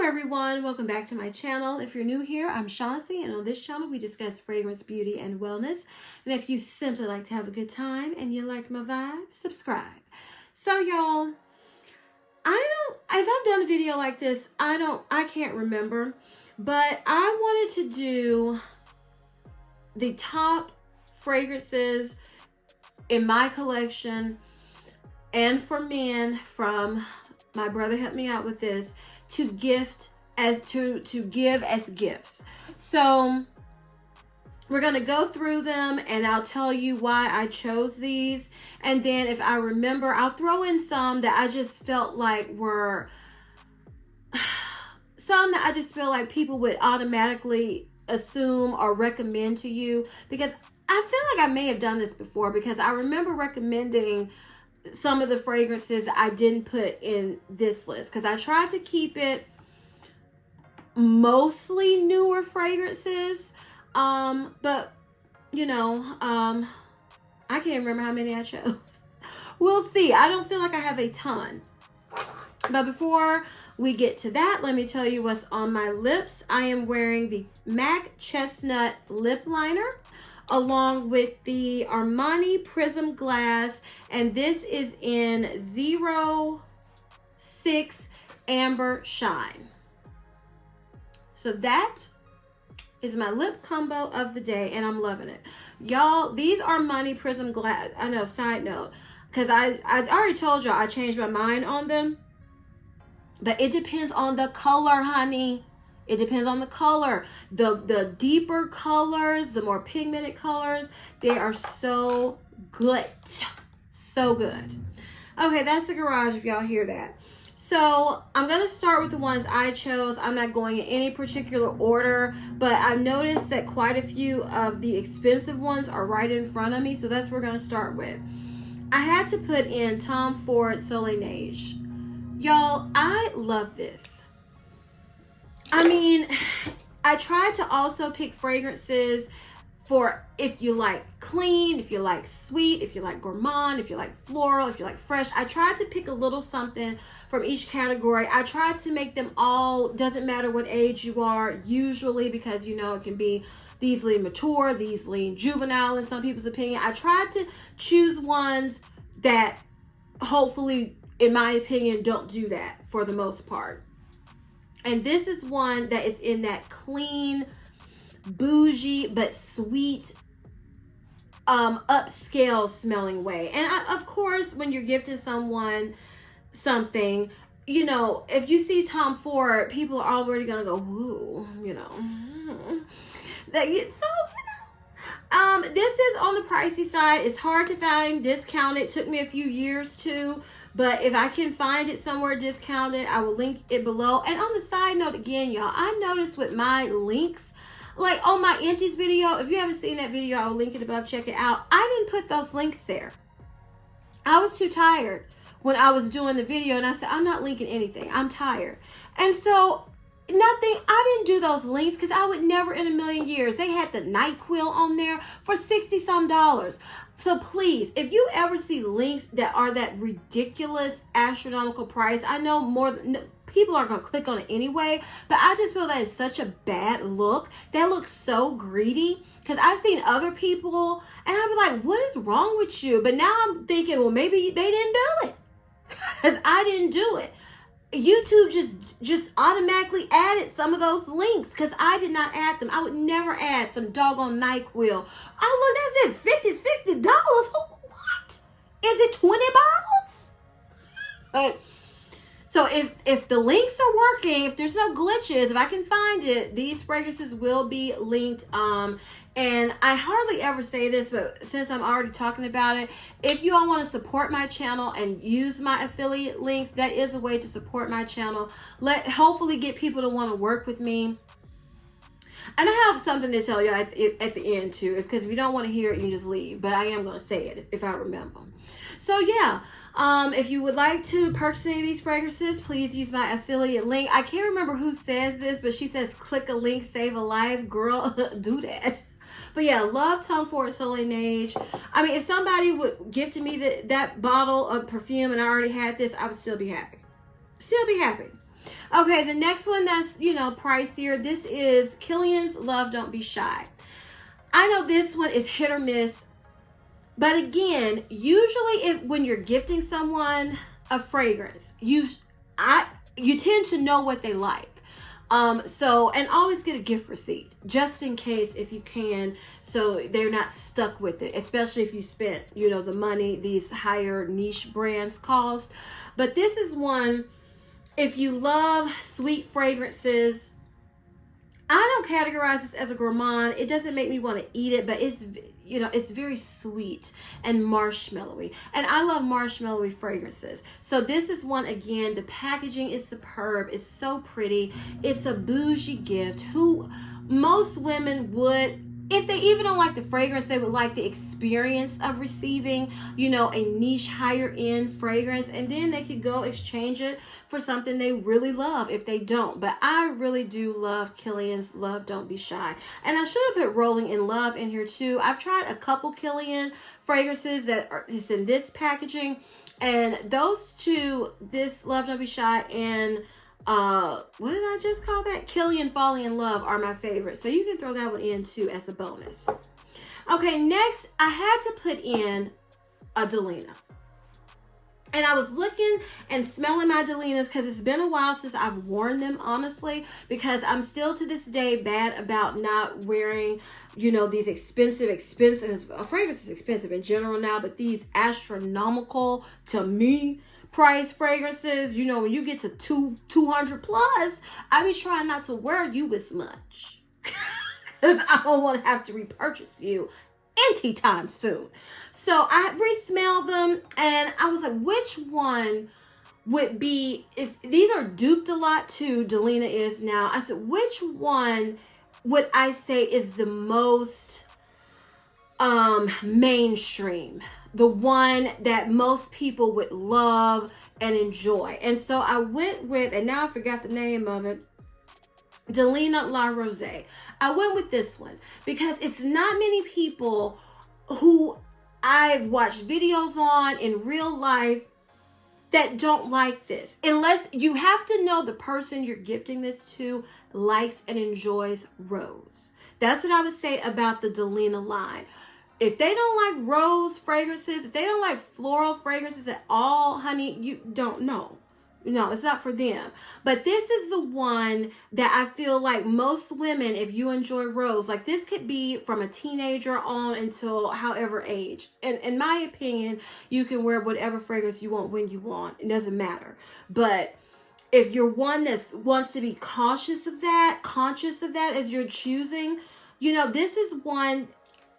everyone, welcome back to my channel. If you're new here, I'm Shaughnessy, and on this channel we discuss fragrance, beauty, and wellness. And if you simply like to have a good time and you like my vibe, subscribe. So y'all, if I've done a video like this, I can't remember, but I wanted to do the top fragrances in my collection and for men from my brother helped me out with this to give as gifts. So we're going to go through them and I'll tell you why I chose these. And then if I remember, I'll throw in some that I just felt like were some that I just feel like people would automatically assume or recommend to you, because I feel like I may have done this before, because I remember recommending some of the fragrances that I didn't put in this list, because I tried to keep it mostly newer fragrances, but you know, I can't remember how many I chose. We'll see. I don't feel like I have a ton, but before we get to that, let me tell you what's on my lips. I am wearing the MAC Chestnut lip liner along with the Armani Prism Glass, and this is in 06 Amber Shine. So that is my lip combo of the day, and I'm loving it. Y'all, these Armani Prism Glass, I know, side note, because I already told y'all I changed my mind on them, but it depends on the color, honey. It depends on the color. The deeper colors, the more pigmented colors, they are so good. So good. Okay, that's the garage if y'all hear that. So I'm going to start with the ones I chose. I'm not going in any particular order, but I've noticed that quite a few of the expensive ones are right in front of me. So that's what we're going to start with. I had to put in Tom Ford Soleil Neige. Y'all, I love this. I mean, I tried to also pick fragrances for if you like clean, if you like sweet, if you like gourmand, if you like floral, if you like fresh. I tried to pick a little something from each category. I tried to make them all, doesn't matter what age you are, usually, because you know it can be these lean mature, these lean juvenile in some people's opinion. I tried to choose ones that hopefully, in my opinion, don't do that for the most part. And this is one that is in that clean, bougie, but sweet, upscale smelling way. And of course, when you're gifting someone something, you know, if you see Tom Ford, people are already going to go, woo, you know. This is on the pricey side. It's hard to find discounted. It took me a few years to. But if I can find it somewhere discounted, I will link it below. And on the side note, again, y'all, I noticed with my links, like on my empties video, if you haven't seen that video, I will link it above. Check it out. I didn't put those links there. I was too tired when I was doing the video. And I said, I'm not linking anything. I'm tired. And so I didn't do those links because I would never in a million years. They had the NyQuil on there for $60 some. So please, if you ever see links that are that ridiculous astronomical price, I know people are going to click on it anyway, but I just feel that it's such a bad look. That looks so greedy, because I've seen other people and I'd be like, what is wrong with you? But now I'm thinking, well, maybe they didn't do it because I didn't do it. YouTube just automatically added some of those links because I did not add them. I would never add some doggone NyQuil. Oh, look, that's it, $50, $60. What? Is it 20 bottles? But so if the links are working, if there's no glitches, if I can find it, these fragrances will be linked. And I hardly ever say this, but since I'm already talking about it, if you all want to support my channel and use my affiliate links, that is a way to support my channel. Hopefully get people to want to work with me. And I have something to tell you at the end too, because if you don't want to hear it, you can just leave. But I am going to say it if I remember. So yeah, if you would like to purchase any of these fragrances, please use my affiliate link. I can't remember who says this, but she says, click a link, save a life. Girl, do that. But yeah, love Tom Ford Soleil Neige. I mean, if somebody would give to me that bottle of perfume and I already had this, I would still be happy. Still be happy. Okay, the next one that's, pricier. This is Killian's Love Don't Be Shy. I know this one is hit or miss. But again, usually when you're gifting someone a fragrance, you tend to know what they like. And always get a gift receipt just in case if you can, so they're not stuck with it, especially if you spent, the money these higher niche brands cost. But this is one, if you love sweet fragrances, I don't categorize this as a gourmand. It doesn't make me want to eat it, but it's very sweet and marshmallowy. And I love marshmallowy fragrances. So this is one, again, the packaging is superb. It's so pretty. It's a bougie gift. Who most women would, if they even don't like the fragrance, they would like the experience of receiving, a niche higher end fragrance. And then they could go exchange it for something they really love if they don't. But I really do love Killian's Love Don't Be Shy. And I should have put Rolling in Love in here too. I've tried a couple Killian fragrances that are just in this packaging. And those two, this Love Don't Be Shy and what did I just call that? Killian Falling in Love are my favorite. So you can throw that one in too as a bonus. Okay, next I had to put in a Delina. And I was looking and smelling my Delinas because it's been a while since I've worn them, honestly, because I'm still to this day bad about not wearing, these expensive, fragrance is expensive in general now, but these astronomical, to me, price fragrances, when you get to 200 plus, I be trying not to wear you as much because I don't want to have to repurchase you anytime soon. So I re-smelled them and I was like, which one would be, these are duped a lot too, Delina is now. I said, which one would I say is the most mainstream? The one that most people would love and enjoy. And so I went with, and now I forgot the name of it, Delina La Rose. I went with this one because it's not many people who I've watched videos on in real life that don't like this. Unless you have to know the person you're gifting this to likes and enjoys rose. That's what I would say about the Delina line. If they don't like rose fragrances, if they don't like floral fragrances at all, honey, you don't know. It's not for them. But this is the one that I feel like most women, if you enjoy rose, like this could be from a teenager on until however age. And in my opinion, you can wear whatever fragrance you want when you want. It doesn't matter. But if you're one that wants to be conscious of that as you're choosing, this is one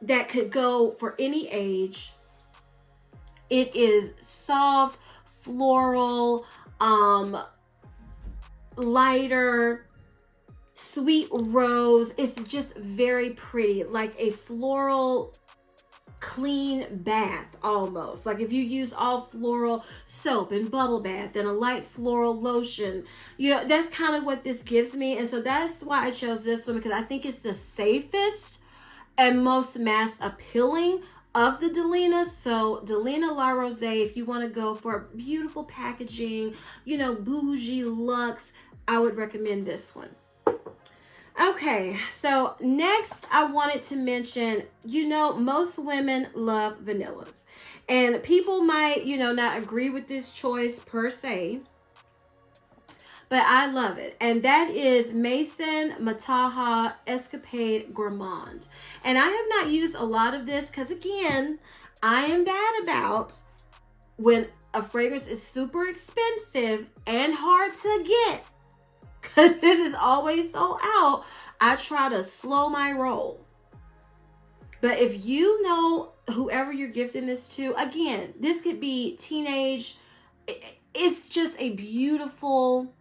that could go for any age. It is soft, floral, lighter, sweet rose. It's just very pretty, like a floral clean bath almost. Like if you use all floral soap and bubble bath and a light floral lotion, that's kind of what this gives me. And so that's why I chose this one, because I think it's the safest and most mass appealing of the Delina. So Delina La Rose, if you want to go for beautiful packaging, bougie luxe, I would recommend this one. Okay, so next I wanted to mention, most women love vanillas. And people might, not agree with this choice per se, but I love it. And that is Maison Mataha Escapade Gourmand. And I have not used a lot of this because, again, I am bad about when a fragrance is super expensive and hard to get. Because this is always sold out. I try to slow my roll. But if you know whoever you're gifting this to, again, this could be teenage. It's just a beautiful,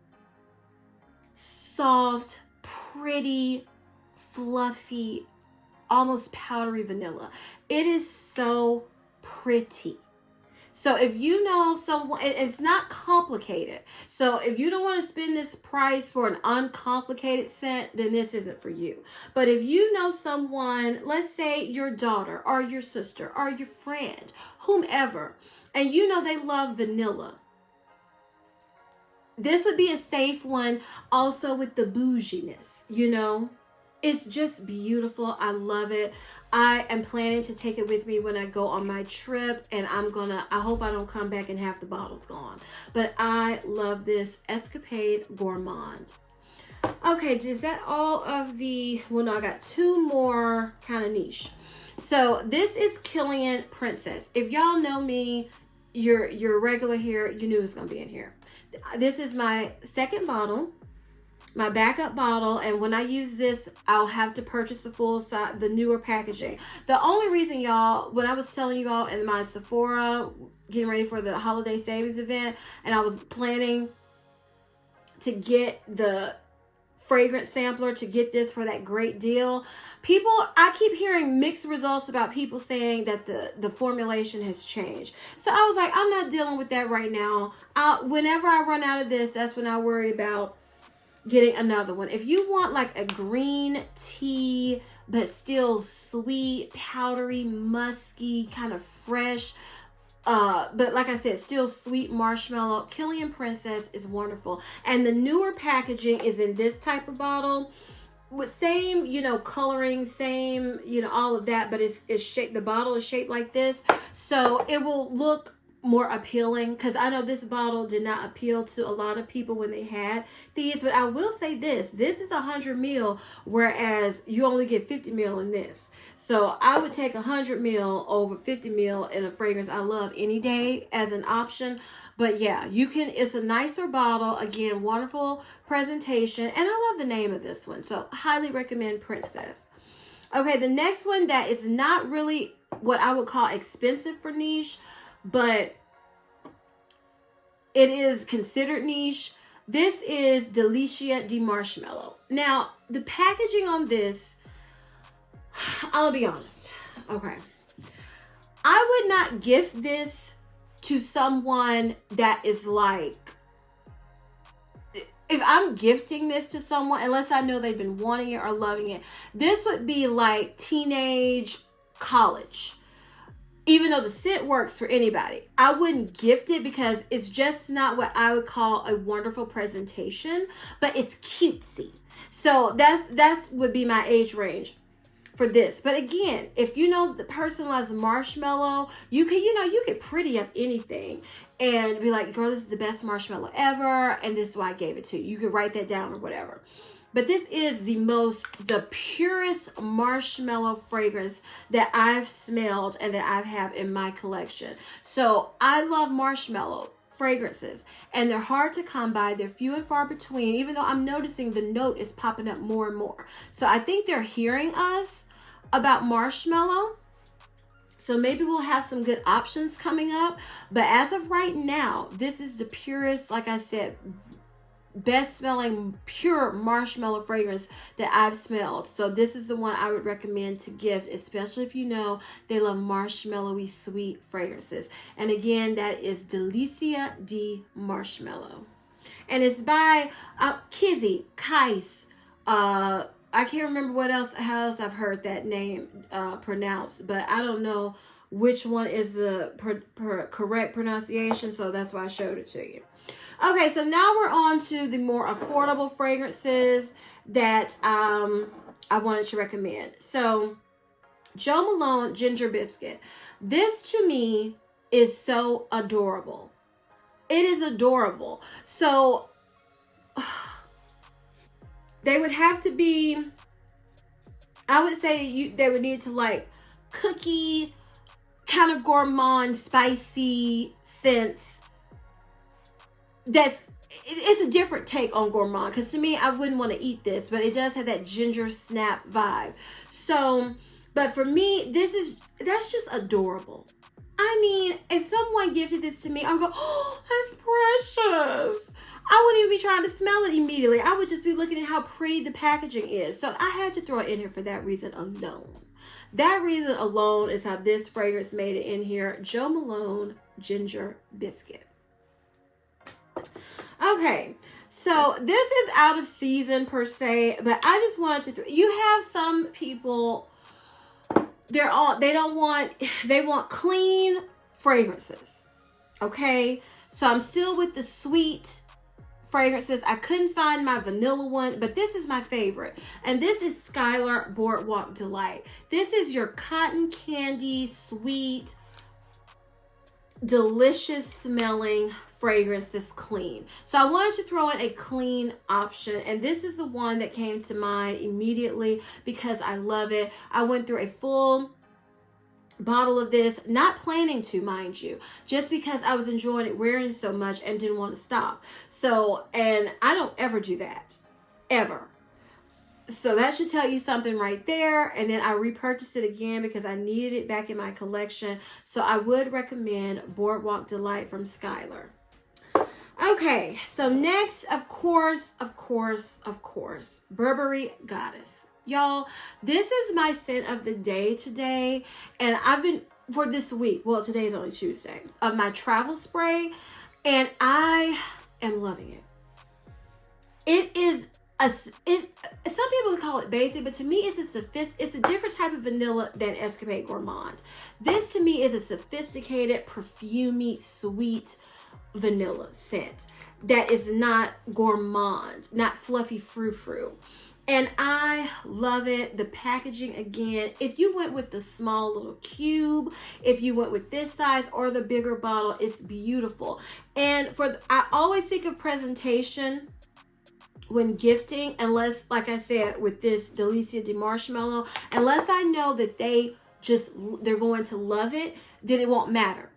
soft, pretty, fluffy, almost powdery vanilla. It is so pretty. So if you know someone, it's not complicated. So if you don't want to spend this price for an uncomplicated scent, then this isn't for you. But if you know someone, let's say your daughter or your sister or your friend, whomever, and they love vanilla, this would be a safe one also with the bouginess, you know. It's just beautiful. I love it. I am planning to take it with me when I go on my trip, and I hope I don't come back and half the bottle's gone. But I love this Escapade Gourmand. Okay, is that all of the, well, no, I got two more kind of niche. So this is Killian Princess. If y'all know me, you're regular here, you knew it's going to be in here. This is my second bottle, my backup bottle, and when I use this, I'll have to purchase the full size, the newer packaging. The only reason, y'all, when I was telling you all in my Sephora, getting ready for the holiday savings event, and I was planning to get the fragrance sampler to get this for that great deal, I keep hearing mixed results about people saying that the formulation has changed. So I was like, I'm not dealing with that right now. Whenever I run out of this, that's when I worry about getting another one. If you want like a green tea but still sweet, powdery, musky, kind of fresh, but like I said, still sweet marshmallow, Killian Princess is wonderful. And the newer packaging is in this type of bottle with same, you know, coloring, same, you know, all of that, but it's shaped, the bottle is shaped like this, so it will look more appealing, because I know this bottle did not appeal to a lot of people when they had these. But I will say this is 100 ml, whereas you only get 50 ml in this. So I would take 100 ml over 50 ml in a fragrance I love any day as an option. But yeah, you can, it's a nicer bottle. Again, wonderful presentation. And I love the name of this one. So highly recommend Princess. Okay, the next one that is not really what I would call expensive for niche, but it is considered niche. This is Delicia de Marshmallow. Now, the packaging on this, I'll be honest. Okay. I would not gift this to someone that is like, if I'm gifting this to someone, unless I know they've been wanting it or loving it, this would be like teenage, college. Even though the scent works for anybody, I wouldn't gift it because it's just not what I would call a wonderful presentation, but it's cutesy. So that's would be my age range for this. But again, if you know the person loves marshmallow, you could pretty up anything and be like, girl, this is the best marshmallow ever, and this is why I gave it to you. You could write that down or whatever. But this is the purest marshmallow fragrance that I've smelled and that I have in my collection. So I love marshmallow fragrances, and they're hard to come by. They're few and far between, even though I'm noticing the note is popping up more and more. So I think they're hearing us about marshmallow. So maybe we'll have some good options coming up. But as of right now, this is the purest, like I said, best smelling pure marshmallow fragrance that I've smelled. So this is the one I would recommend to gifts, especially if you know they love marshmallowy sweet fragrances. And again, that is Delicia de Marshmallow, and it's by Kizzy Kais. I can't remember how else I've heard that name pronounced, but I don't know which one is the correct pronunciation, so that's why I showed it to you. Okay, so now we're on to the more affordable fragrances that I wanted to recommend. So, Jo Malone Ginger Biscuit. This to me is so adorable. It is adorable. So, they would have to be, I would say they would need to like cookie, kind of gourmand, spicy scents. It's a different take on gourmand, because to me, I wouldn't want to eat this, but it does have that ginger snap vibe. So, but for me, that's just adorable. I mean, if someone gifted this to me, I would go, oh, that's precious. I wouldn't even be trying to smell it immediately. I would just be looking at how pretty the packaging is. So I had to throw it in here for that reason alone. That reason alone is how this fragrance made it in here. Jo Malone Ginger Biscuit. Okay, so this is out of season per se, but I just wanted to, you have some people, they want clean fragrances. Okay, so I'm still with the sweet fragrances. I couldn't find my vanilla one, but this is my favorite. And this is Skylar Boardwalk Delight. This is your cotton candy, sweet, delicious smelling fragrance that's clean. So I wanted to throw in a clean option, and this is the one that came to mind immediately because I love it. I went through a full bottle of this, not planning to, mind you, just because I was enjoying it, wearing it so much and didn't want to stop. So, and I don't ever do that, ever. So that should tell you something right there. And then I repurchased it again because I needed it back in my collection. So I would recommend Boardwalk Delight from Skylar. Okay, so next, of course, Burberry Goddess. Y'all, this is my scent of the day today. And I've been, for this week, well, today's only Tuesday, of my travel spray. And I am loving it. It is, some people call it basic, but to me, it's a different type of vanilla than Escapade Gourmand. This, to me, is a sophisticated, perfumey, sweet vanilla scent that is not gourmand, not fluffy frou-frou. And I love it. The packaging, again, if you went with the small little cube, if you went with this size or the bigger bottle, it's beautiful. And I always think of presentation when gifting, unless, like I said, with this Delicia de Marshmallow, unless I know that they're going to love it, then it won't matter.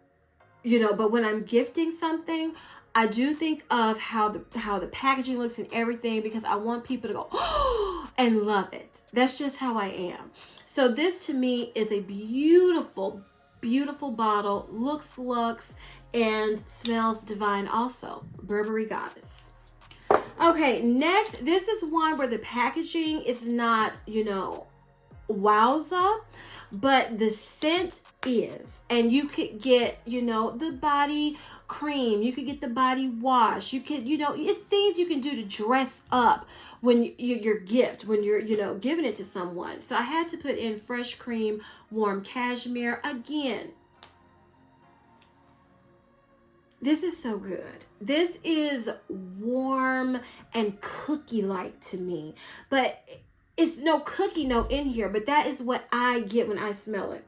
You know, but when I'm gifting something, I do think of how the packaging looks and everything, because I want people to go, oh, and love it. That's just how I am. So this to me is a beautiful, beautiful bottle. Looks luxe and smells divine also. Burberry Goddess. Okay, next, this is one where the packaging is not, wowza, but the scent is. And you could get, the body cream. You could get the body wash. You could, it's things you can do to dress up when your gift, when you're, giving it to someone. So I had to put in Fresh Cream Warm Cashmere. Again, this is so good. This is warm and cookie-like to me. But it's no cookie note in here, but that is what I get when I smell it.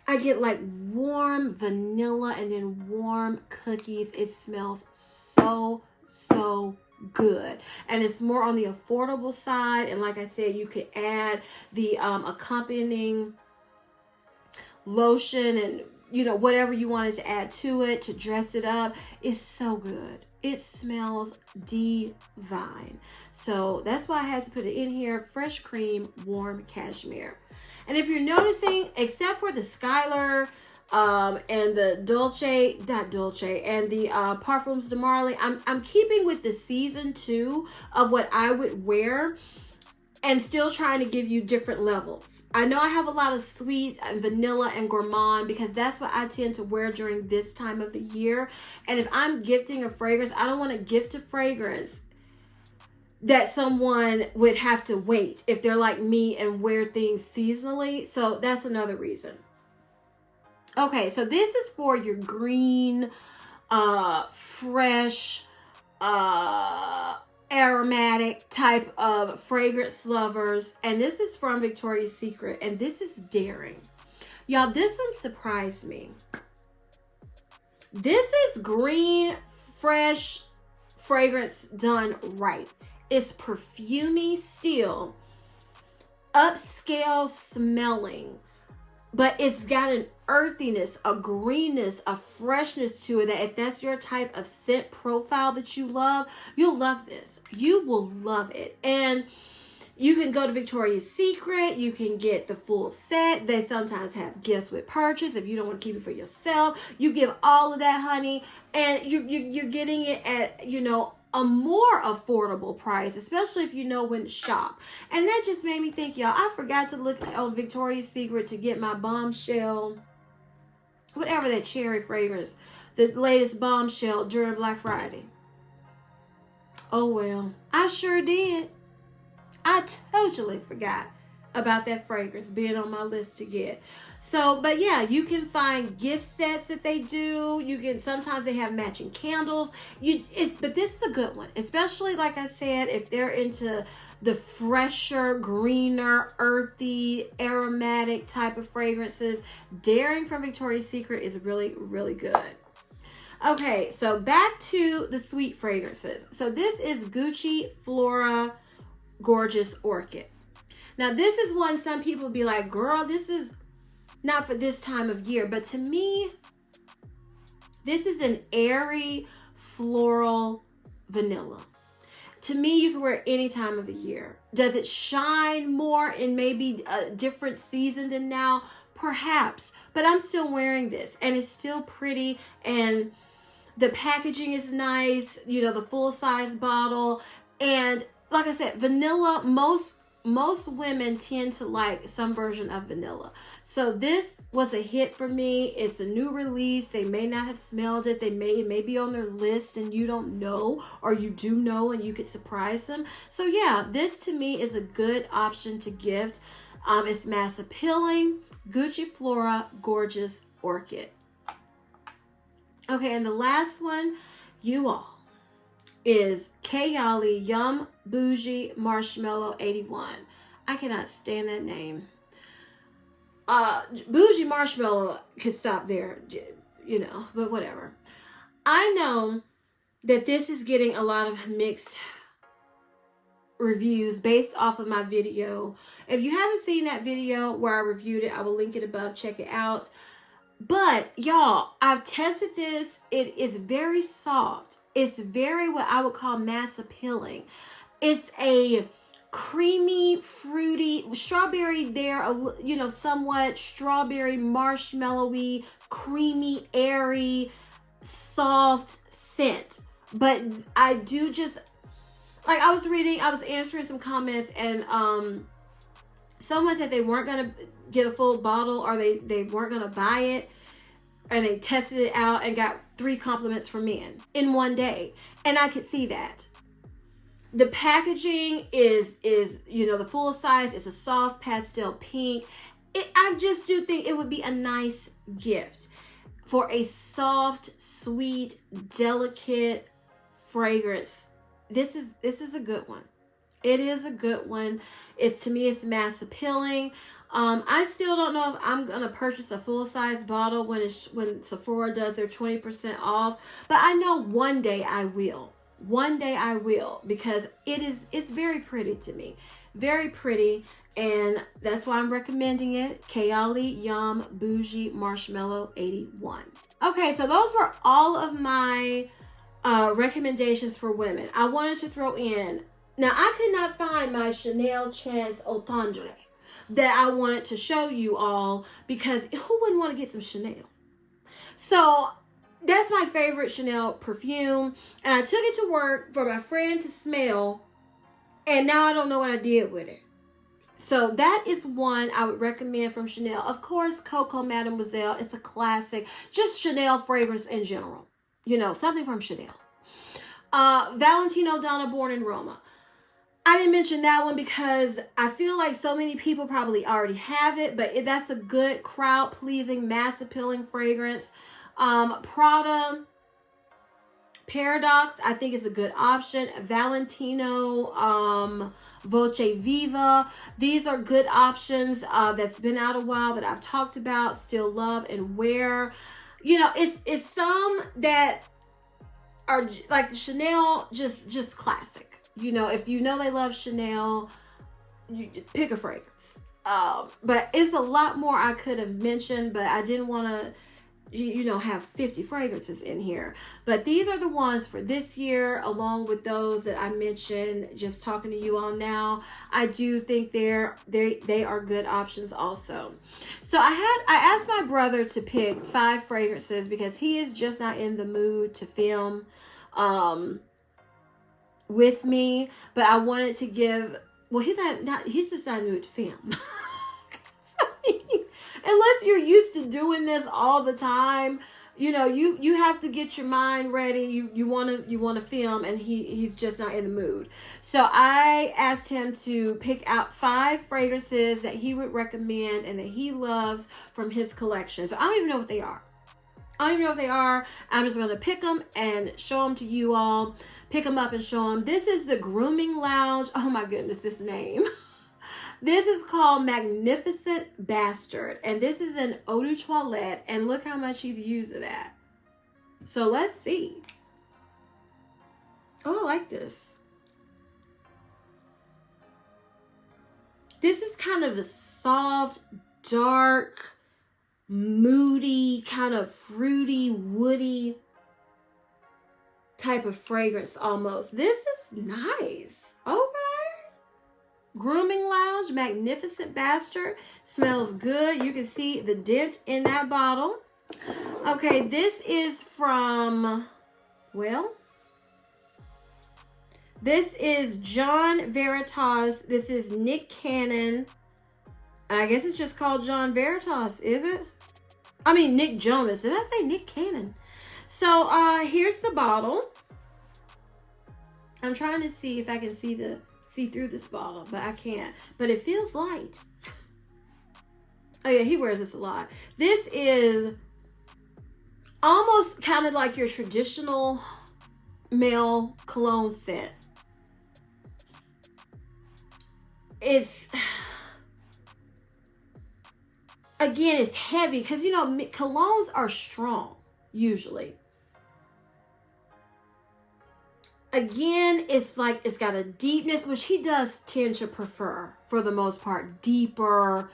I get like warm vanilla and then warm cookies. It smells so, so good. And it's more on the affordable side. And like I said, you could add the accompanying lotion and whatever you wanted to add to it to dress it up. It's so good. It smells divine. So that's why I had to put it in here. Fresh Cream Warm Cashmere. And if you're noticing, except for the Skylar and the and the Parfums de Marly, I'm keeping with the season 2 of what I would wear and still trying to give you different levels. I know I have a lot of sweet and vanilla and gourmand because that's what I tend to wear during this time of the year. And if I'm gifting a fragrance, I don't want to gift a fragrance that someone would have to wait if they're like me and wear things seasonally. So that's another reason. Okay, so this is for your green, fresh, aromatic type of fragrance lovers. And this is from Victoria's Secret, and this is Daring. Y'all, this one surprised me. This is green, fresh fragrance done right. It's perfumey still, upscale smelling, but it's got an earthiness, a greenness, a freshness to it that if that's your type of scent profile that you love, you'll love this. You will love it. And you can go to Victoria's Secret. You can get the full set. They sometimes have gifts with purchase. If you don't want to keep it for yourself, you give all of that, honey. And you're getting it at, a more affordable price, especially if you know when to shop. And that just made me think, y'all, I forgot to look on Victoria's Secret to get my Bombshell, whatever that cherry fragrance, the latest Bombshell during Black Friday. Oh, well, I sure did. I totally forgot about that fragrance being on my list to get. So, but yeah, you can find gift sets that they do. You can, sometimes they have matching candles. But this is a good one, especially like I said, if they're into the fresher, greener, earthy, aromatic type of fragrances. Daring from Victoria's Secret is really, really good. Okay, so back to the sweet fragrances. So this is Gucci Flora Gorgeous Orchid. Now this is one some people be like, girl, this is not for this time of year. But to me, this is an airy floral vanilla. To me, you can wear it any time of the year. Does it shine more in maybe a different season than now? Perhaps. But I'm still wearing this and it's still pretty, and the packaging is nice, you know, the full size bottle. And like I said, vanilla, most women tend to like some version of vanilla. So this was a hit for me. It's a new release. They may not have smelled it. It may be on their list and you don't know, or you do know and you could surprise them. So yeah, this to me is a good option to gift. It's mass appealing. Gucci Flora Gorgeous Orchid. Okay, and the last one, you all, is Kayali Yum Bougie Marshmallow 81. I cannot stand that name. Bougie Marshmallow could stop there, you know, but whatever. I know that this is getting a lot of mixed reviews based off of my video. If you haven't seen that video where I reviewed it, I will link it above. Check it out. But y'all, I've tested this. It is very soft. It's very what I would call mass appealing. It's a creamy, fruity, strawberry there, you know, somewhat strawberry, marshmallowy, creamy, airy, soft scent. But I do just, like I was answering some comments, and someone said they weren't going to get a full bottle, or they weren't going to buy it, and they tested it out and got 3 compliments from men in one day. And I could see that. The packaging is, you know, the full size. It's a soft pastel pink. I just do think it would be a nice gift for a soft, sweet, delicate fragrance. This is a good one. It is a good one. To me, it's mass appealing. I still don't know if I'm going to purchase a full-size bottle when Sephora does their 20% off. But I know one day I will. One day I will, because it's very pretty to me. Very pretty. And that's why I'm recommending it. Kayali Yum Bougie Marshmallow 81. Okay, so those were all of my recommendations for women. I wanted to throw in, now I could not find my Chanel Chance Au Tendre that I wanted to show you all, because who wouldn't want to get some Chanel? So that's my favorite Chanel perfume, and I took it to work for my friend to smell, and now I don't know what I did with it. So that is one I would recommend from Chanel. Of course, Coco Mademoiselle, it's a classic. Just Chanel fragrance in general. You know, something from Chanel. Valentino Donna Born in Roma. I didn't mention that one because I feel like so many people probably already have it, but that's a good crowd-pleasing, mass-appealing fragrance. Prada Paradox, I think is a good option. Valentino Voce Viva. These are good options that's been out a while that I've talked about, still love and wear. You know, it's some that are like the Chanel, just classic. You know, if you know they love Chanel, you pick a fragrance. But it's a lot more I could have mentioned, but I didn't want to, you know, have 50 fragrances in here. But these are the ones for this year, along with those that I mentioned just talking to you all now. I do think they are good options also. So I asked my brother to pick 5 fragrances because he is just not in the mood to film with me, but I wanted to give, well, he's just not in the mood to film. Unless you're used to doing this all the time, you know, you have to get your mind ready. You want to film, and he's just not in the mood. So I asked him to pick out 5 fragrances that he would recommend and that he loves from his collection. So I don't even know what they are. I'm just going to pick them and show them to you all. Pick them up and show them. This is the Grooming Lounge. Oh my goodness, this name. This is called Magnificent Bastard. And this is an eau de toilette. And look how much he's used of that. So let's see. Oh, I like this. This is kind of a soft, dark, moody, kind of fruity, woody type of fragrance almost. This is nice. Okay. Grooming Lounge, Magnificent Bastard. Smells good. You can see the dent in that bottle. Okay, this is from, well, this is John Veritas. This is Nick Cannon. I guess it's just called John Veritas, is it? I mean, Nick Jonas. Did I say Nick Cannon? So, here's the bottle. I'm trying to see if I can see through this bottle, but I can't. But it feels light. Oh yeah, he wears this a lot. This is almost kind of like your traditional male cologne scent. It's, again, it's heavy because, you know, colognes are strong usually. Again, it's like it's got a deepness, which he does tend to prefer for the most part, deeper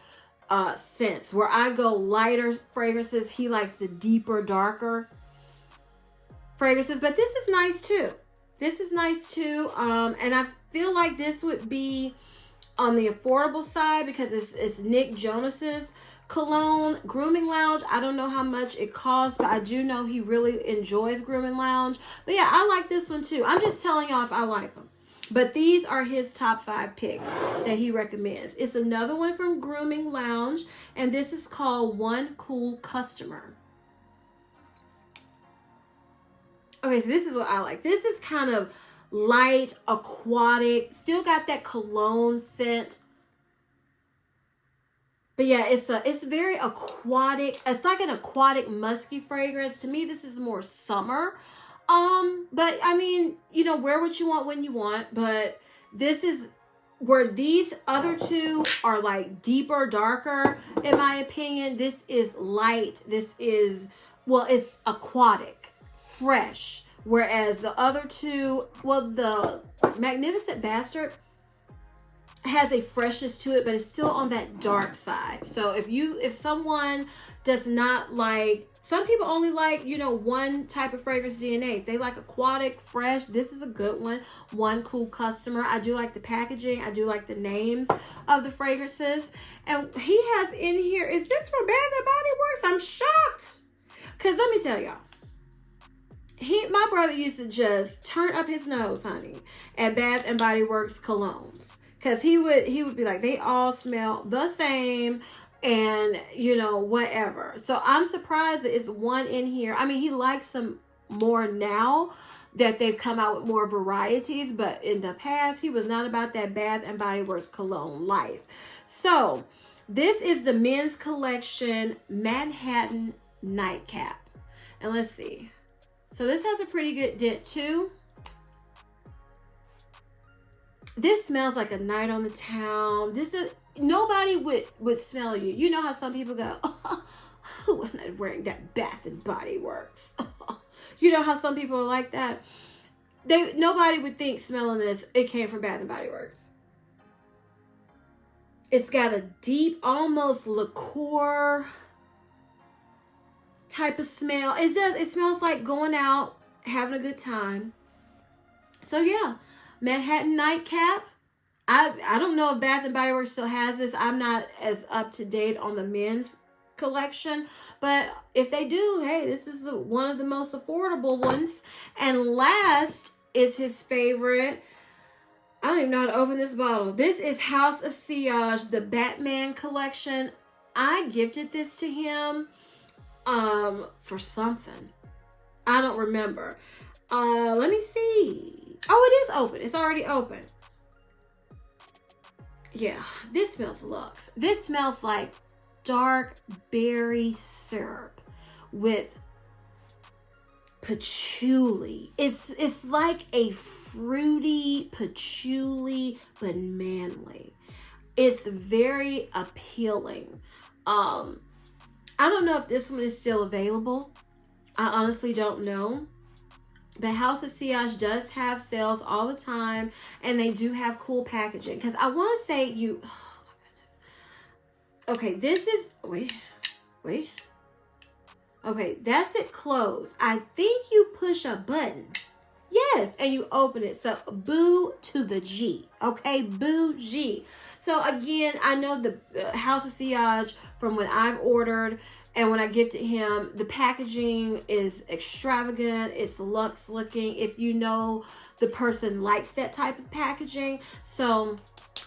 scents. Where I go lighter fragrances, he likes the deeper, darker fragrances. But this is nice too. This is nice too. And I feel like this would be on the affordable side because it's Nick Jonas's cologne. Grooming Lounge, I don't know how much it costs, but I do know he really enjoys Grooming Lounge. But yeah, I like this one too. I'm just telling y'all if I like them. But these are his top 5 picks that he recommends. It's another one from Grooming Lounge, and this is called One Cool Customer. Okay, so this is what I like. This is kind of light, aquatic, still got that cologne scent. But yeah, it's very aquatic. It's like an aquatic musky fragrance. To me, this is more summer. But I mean, you know, wear what you want when you want. But this is where these other two are like deeper, darker, in my opinion. This is light. This is, well, it's aquatic, fresh. Whereas the other two, well, the Magnificent Bastard has a freshness to it, but it's still on that dark side. So if someone does not like, some people only like, you know, one type of fragrance DNA. If they like aquatic, fresh, this is a good one. One Cool Customer. I do like the packaging. I do like the names of the fragrances. And he has in here, is this from Bath & Body Works? I'm shocked. Because let me tell y'all, my brother used to just turn up his nose, honey, at Bath & Body Works colognes. Because he would be like, they all smell the same and, you know, whatever. So I'm surprised that it's one in here. I mean, he likes them more now that they've come out with more varieties. But in the past, he was not about that Bath & Body Works cologne life. So this is the men's collection Manhattan Nightcap. And let's see. So this has a pretty good dent too. This smells like a night on the town. This is, nobody would smell you. You know how some people go, oh, who am I wearing that Bath and Body Works? You know how some people are like that? Nobody would think smelling this, it came from Bath and Body Works. It's got a deep, almost liqueur type of smell. It smells like going out, having a good time. So yeah. Manhattan Nightcap. I don't know if Bath & Body Works still has this. I'm not as up to date on the men's collection. But if they do, hey, this is one of the most affordable ones. And last is his favorite. I don't even know how to open this bottle. This is House of Sillage, the Batman collection. I gifted this to him for something. I don't remember. Let me see. Oh, it is open. It's already open. Yeah, this smells luxe. This smells like dark berry syrup with patchouli. It's like a fruity patchouli, but manly. It's very appealing. I don't know if this one is still available. I honestly don't know. But House of Sillage does have sales all the time, and they do have cool packaging. Because I want to say oh my goodness. Okay, this is, wait. Okay, that's it closed. I think you push a button. Yes, and you open it. So, boo to the G. Okay, boo G. So, again, I know the House of Sillage from when I've ordered and when I gifted him, the packaging is extravagant. It's luxe looking. If you know the person likes that type of packaging. So,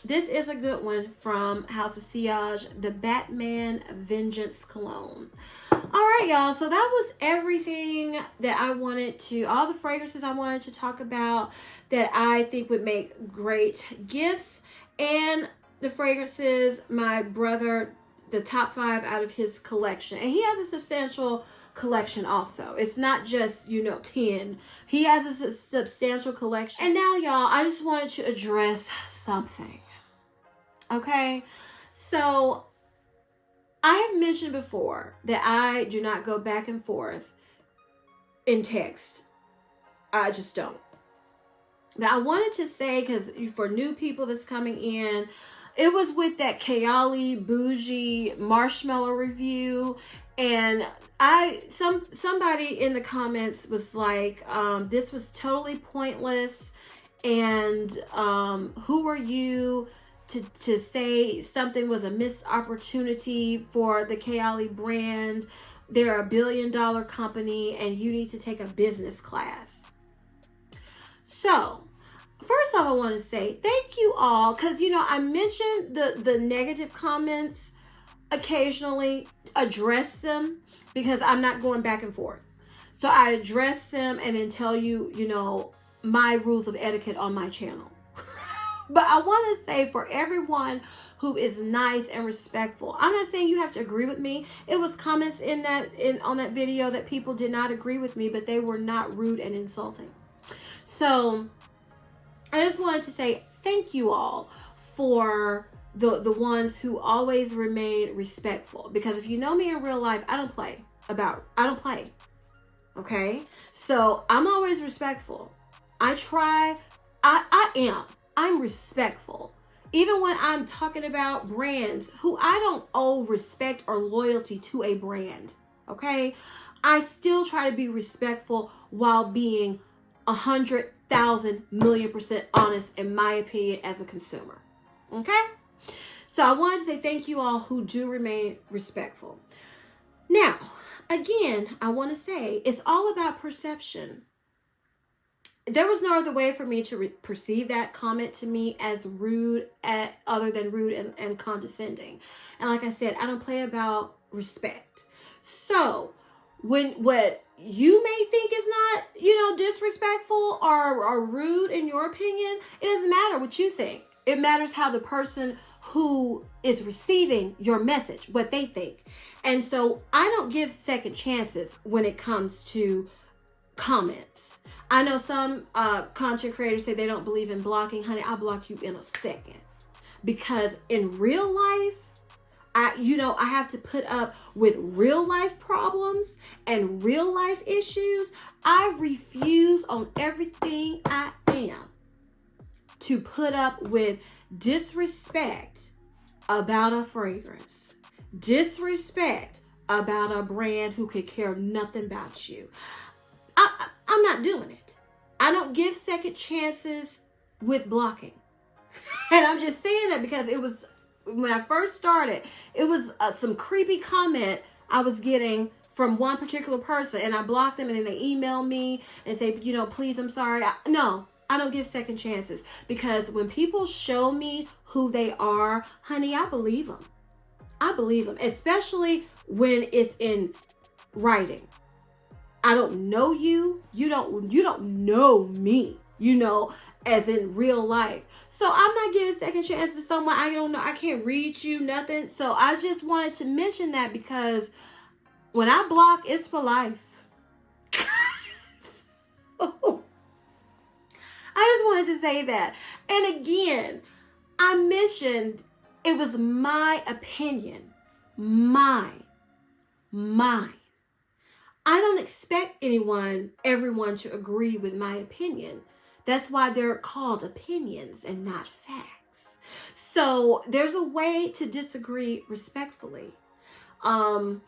this is a good one from House of Sillage, the Batman Vengeance Cologne. All right, y'all. So that was everything that I wanted to, all the fragrances I wanted to talk about that I think would make great gifts, and the fragrances my brother, the top 5 out of his collection. And he has a substantial collection also. It's not just, 10. He has a substantial collection. And now, y'all, I just wanted to address something. Okay? So, I have mentioned before that I do not go back and forth in text. I just don't. But I wanted to say, because for new people that's coming in, it was with that Kayali Bougie marshmallow review, and somebody in the comments was like, this was totally pointless, and who are you to say something was a missed opportunity for the Kayali brand? They're $1 billion company, and you need to take a business class. So, first off, I want to say thank you all, because, I mentioned the negative comments occasionally, address them, because I'm not going back and forth. So I address them and then tell you, my rules of etiquette on my channel. But I want to say, for everyone who is nice and respectful, I'm not saying you have to agree with me. It was comments on that video that people did not agree with me, but they were not rude and insulting. So I just wanted to say thank you all for the ones who always remain respectful. Because if you know me in real life, I don't play. Okay? So I'm always respectful. I try. I'm respectful. Even when I'm talking about brands who I don't owe respect or loyalty to a brand. Okay? I still try to be respectful while being 100,000,000,000% honest, in my opinion, as a consumer. Okay? So I wanted to say thank you all who do remain respectful. Now, again, I want to say it's all about perception. There was no other way for me to perceive that comment to me as rude, other than rude and condescending. And like I said, I don't play about respect. So when what you may think is not, disrespectful or rude in your opinion, it doesn't matter what you think. It matters how the person who is receiving your message, what they think. And so I don't give second chances when it comes to comments. I know some content creators say they don't believe in blocking. Honey, I'll block you in a second. Because in real life, I have to put up with real life problems and real life issues. I refuse on everything I am to put up with disrespect about a fragrance, disrespect about a brand who could care nothing about you. I'm not doing it. I don't give second chances with blocking. And I'm just saying that because it was, when I first started, it was some creepy comment I was getting from one particular person, and I blocked them, and then they email me and say, please, I'm sorry. No, I don't give second chances, because when people show me who they are, honey, I believe them. I believe them, especially when it's in writing. I don't know you. You don't know me, as in real life. So I'm not giving second chance to someone I don't know. I can't read you, nothing. So I just wanted to mention that because when I block, it's for life. So, I just wanted to say that. And again, I mentioned it was my opinion. Mine. I don't expect everyone to agree with my opinion. That's why they're called opinions and not facts. So there's a way to disagree respectfully. And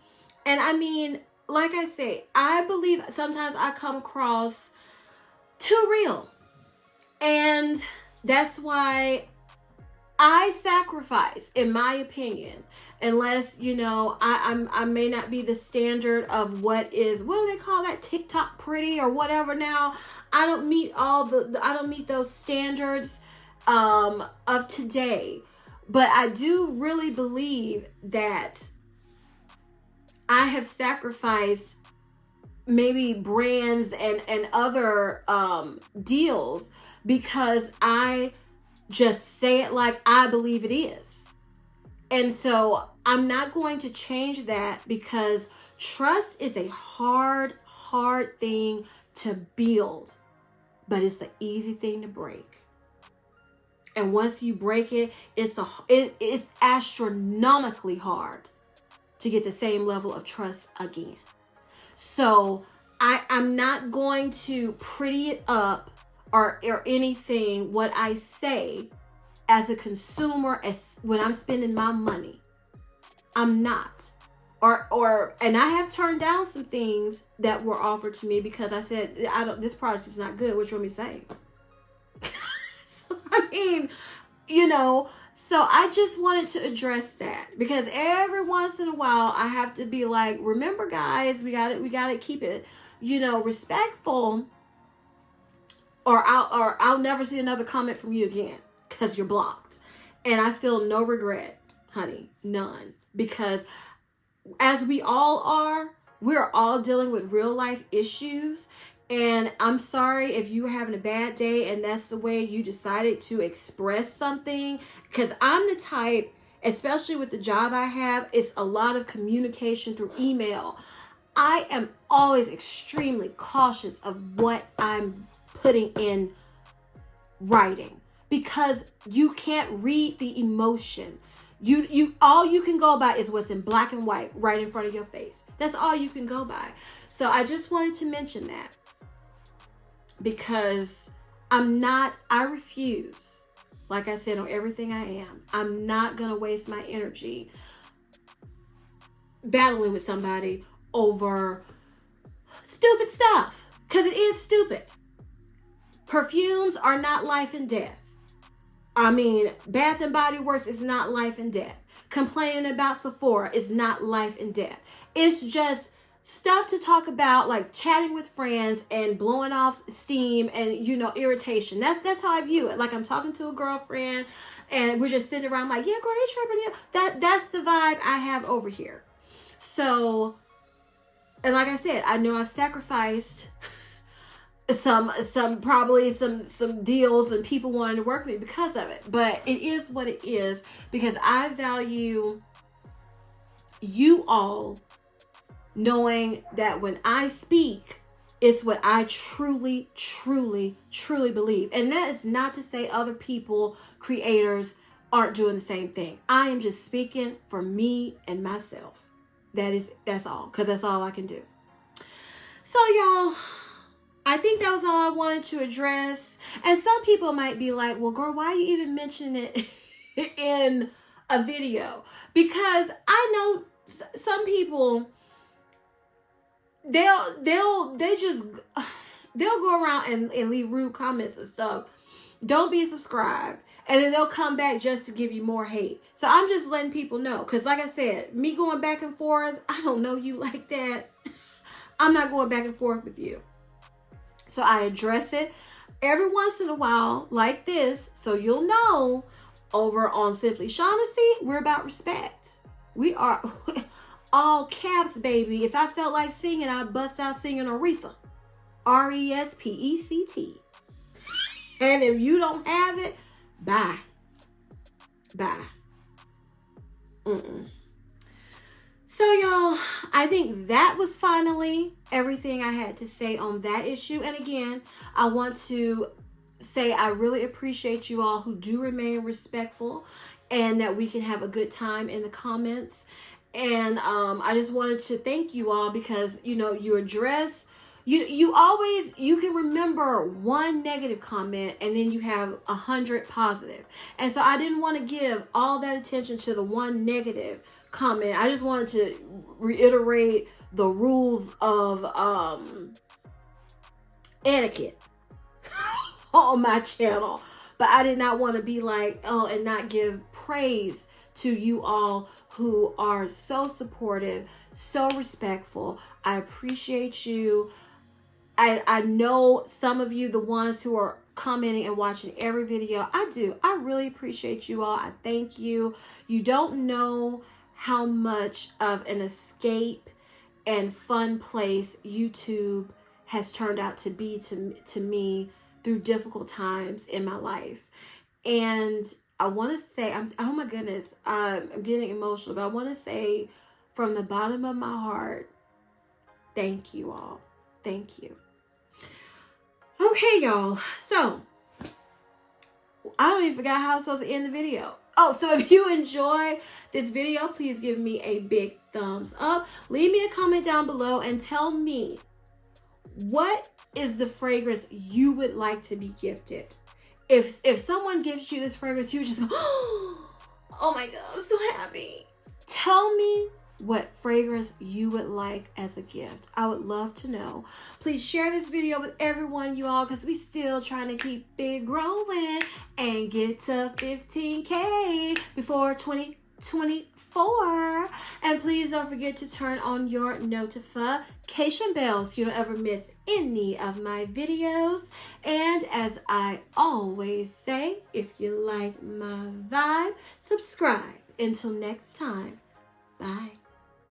I mean, like I say, I believe sometimes I come across too real. And that's why I sacrifice, in my opinion, unless, I may not be the standard of what do they call that? TikTok pretty or whatever now. I don't meet those standards of today. But I do really believe that I have sacrificed maybe brands and other deals because I just say it like I believe it is. And so I'm not going to change that because trust is a hard thing to build, but it's an easy thing to break. And once you break it, it's astronomically hard to get the same level of trust again. So I'm not going to pretty it up or anything what I say as a consumer as when I'm spending my money. I'm not. And I have turned down some things that were offered to me because I said, this product is not good. What you want me to say? So, I mean, so I just wanted to address that because every once in a while I have to be like, remember guys, we got to keep it, respectful, or I'll never see another comment from you again because you're blocked. And I feel no regret, honey, none, because as we all are, we're all dealing with real life issues. And I'm sorry if you were having a bad day and that's the way you decided to express something, because I'm the type, especially with the job I have, it's a lot of communication through email. I am always extremely cautious of what I'm putting in writing because you can't read the emotion. You all you can go by is what's in black and white right in front of your face. That's all you can go by. So I just wanted to mention that because I refuse, like I said, on everything I am. I'm not going to waste my energy battling with somebody over stupid stuff because it is stupid. Perfumes are not life and death. I mean, Bath and Body Works is not life and death. Complaining about Sephora is not life and death. It's just stuff to talk about, like chatting with friends and blowing off steam and, irritation. That's how I view it. Like I'm talking to a girlfriend and we're just sitting around like, yeah, girl, they tripping. Yeah. That's the vibe I have over here. So, and like I said, I know I've sacrificed some deals and people wanting to work with me because of it, but it is what it is because I value you all knowing that when I speak, it's what I truly believe. And that is not to say other people, creators, aren't doing the same thing. I am just speaking for me and myself. That's all, because that's all I can do. So y'all, I think that was all I wanted to address. And some people might be like, well, girl, why are you even mentioning it in a video? Because I know some people, they'll go around and leave rude comments and stuff. Don't be subscribed. And then they'll come back just to give you more hate. So I'm just letting people know. Because like I said, me going back and forth, I don't know you like that. I'm not going back and forth with you. So I address it every once in a while like this. So you'll know over on SimplyShaughnessy, we're about respect. We are all caps, baby. If I felt like singing, I'd bust out singing Aretha. RESPECT. And if you don't have it, bye. Bye. So, y'all, I think that was finally everything I had to say on that issue. And again, I want to say I really appreciate you all who do remain respectful and that we can have a good time in the comments. And I just wanted to thank you all because, you know, you address, you always, you can remember one negative comment and then you have 100 positive. And so I didn't want to give all that attention to the one negative comment. I just wanted to reiterate the rules of etiquette on my channel. But I did not want to be like, oh, and not give praise to you all who are so supportive, so respectful. I appreciate you. I know some of you, the ones who are commenting and watching every video, I do. I really appreciate you all. I thank you. You don't know how much of an escape and fun place YouTube has turned out to be to me through difficult times in my life. And I want to say, oh my goodness, I'm getting emotional, but I want to say from the bottom of my heart, thank you all. Thank you. Okay, y'all. So, I don't even forget how I'm supposed to end the video. Oh, so if you enjoy this video, please give me a big thumbs up. Leave me a comment down below and tell me, what is the fragrance you would like to be gifted? If someone gives you this fragrance, you just go, oh my God, I'm so happy. Tell me what fragrance you would like as a gift. I would love to know. Please share this video with everyone, you all, because we still trying to keep it growing and get to 15K before 2024. And please don't forget to turn on your notification bell so you don't ever miss any of my videos. And as I always say, if you like my vibe, subscribe. Until next time, bye.